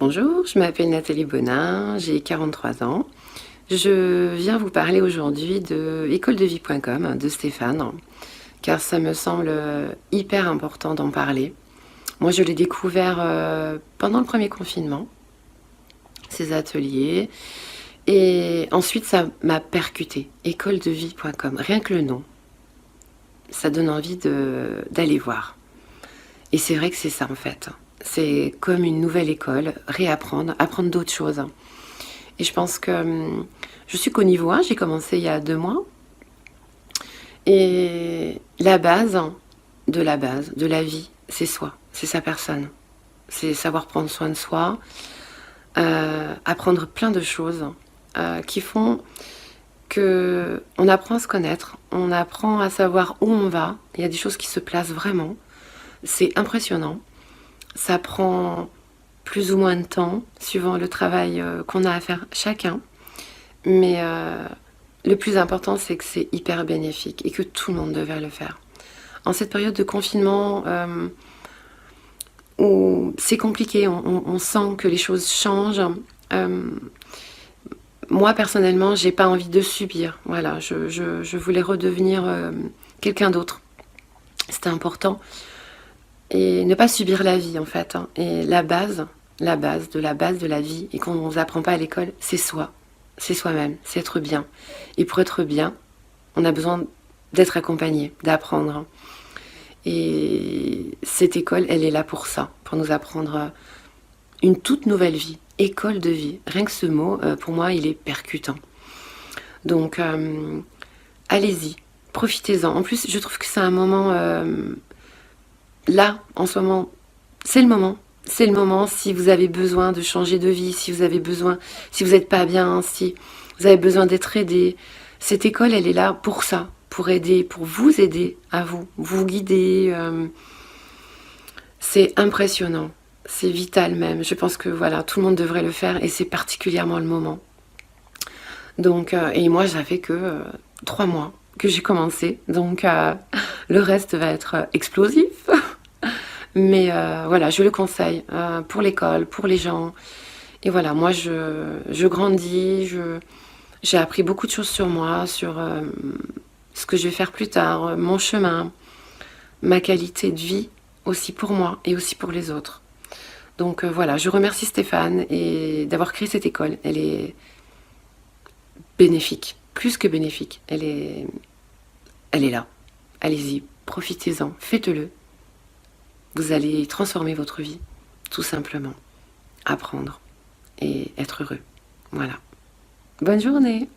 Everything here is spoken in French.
Bonjour, je m'appelle Nathalie Bonin, j'ai 43 ans. Je viens vous parler aujourd'hui de écoledevie.com de Stéphane, car ça me semble hyper important d'en parler. Moi, je l'ai découvert pendant le premier confinement, ces ateliers, et ensuite ça m'a percuté. Écoledevie.com, rien que le nom, ça donne envie d'aller voir. Et c'est vrai que c'est ça en fait. C'est comme une nouvelle école, réapprendre, apprendre d'autres choses. Et je pense que je suis qu'au niveau 1, j'ai commencé il y a 2 mois. Et la base de la vie, c'est soi, c'est sa personne. C'est savoir prendre soin de soi, apprendre plein de choses qui font que on apprend à se connaître, on apprend à savoir où on va. Il y a des choses qui se placent vraiment. C'est impressionnant. Ça prend plus ou moins de temps, suivant le travail qu'on a à faire chacun. Mais le plus important, c'est que c'est hyper bénéfique et que tout le monde devrait le faire. En cette période de confinement où c'est compliqué, on sent que les choses changent. Moi, personnellement, j'ai pas envie de subir. Voilà, je voulais redevenir quelqu'un d'autre. C'était important. Et ne pas subir la vie, en fait. Et la base de la vie, et qu'on ne vous apprend pas à l'école, c'est soi. C'est soi-même, c'est être bien. Et pour être bien, on a besoin d'être accompagné, d'apprendre. Et cette école, elle est là pour ça, pour nous apprendre une toute nouvelle vie, école de vie. Rien que ce mot, pour moi, il est percutant. Donc, allez-y, profitez-en. En plus, je trouve que c'est un moment, là, en ce moment, c'est le moment. C'est le moment si vous avez besoin de changer de vie, si vous avez besoin, si vous n'êtes pas bien, si vous avez besoin d'être aidé. Cette école, elle est là pour ça, pour aider, pour vous aider à vous guider. C'est impressionnant, c'est vital même. Je pense que voilà, tout le monde devrait le faire et c'est particulièrement le moment. Donc, et moi, ça fait que 3 mois que j'ai commencé, donc le reste va être explosif. Mais voilà, je le conseille pour l'école, pour les gens. Et voilà, moi, je grandis, j'ai appris beaucoup de choses sur moi, sur ce que je vais faire plus tard, mon chemin, ma qualité de vie aussi pour moi et aussi pour les autres. Donc voilà, je remercie Stéphane et d'avoir créé cette école. Elle est bénéfique, plus que bénéfique. Elle est là. Allez-y, profitez-en, faites-le. Vous allez transformer votre vie, tout simplement. Apprendre et être heureux. Voilà. Bonne journée!